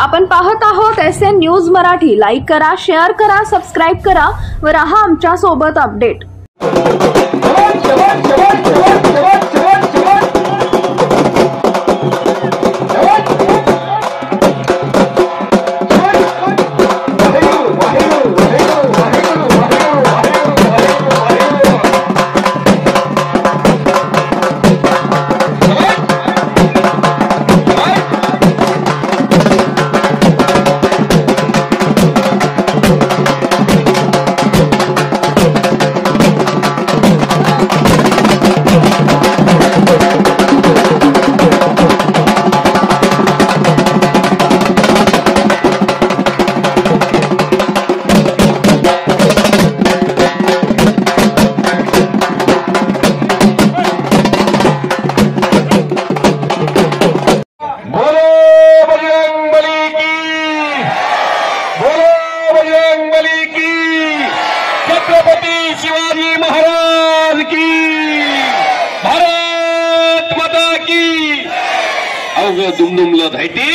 आपण पाहत आहोत SN न्यूज मराठी। लाईक करा, शेअर करा, सबस्क्राइब करा व रहा आमच्या सोबत अपडेट। छत्रपति शिवाजी महाराज की, भारत माता की। अवघ दुमदुमलं धायटी,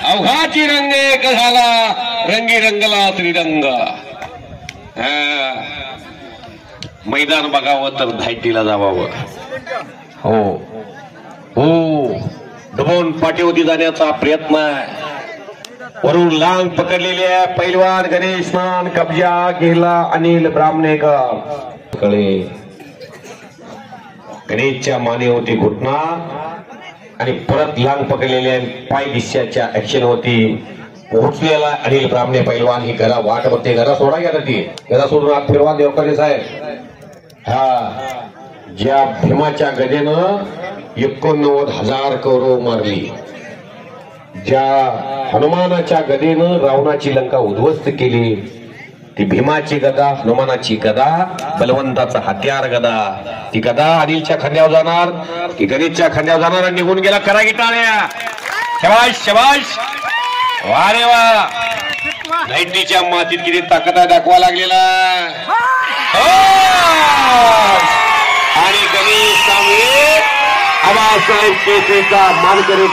अवघाची रंग एक झाला, रंगी रंगला त्रिरंग। मैदान बघावं तर धायटीला जावावं। हो हो, दबोन पाठीवरती जाण्याचा प्रयत्न आहे। वरून लांग पकडलेल्या पैलवान गणेशमान कब्जा गेला अनिल ब्राह्मणेकर कडे। गणेशच्या माने होती घुटना आणि परत लांग पकडलेल्या पाय दिशाच्या ऍक्शन होती। पोहोचलेला अनिल ब्राह्मणे पैलवान ही घरा वाट बघते। घरा सोडा गेला ती, घरा सोडून आत फिरवा देवकरे साहेब। हा, ज्या भीमाच्या गदेनं 89,000 कौरव मारली, ज्या हनुमानाच्या गदेनं रावणाची लंका उद्ध्वस्त केली, ती भीमाची गदा, हनुमानाची गदा, बलवंताचा हत्यार गदा। ती गदा अनिलच्या खांद्यावर जाणार की गणेशच्या खांद्यावर जाणार आणि निघून गेला। करा की टाळ्या, शबाश शबाश, वा रे वा। नाईटीच्या मातीत किती ताकद दाखवा लागलेला। आणि गणेश आबासाहेब केसरीचा मानकरी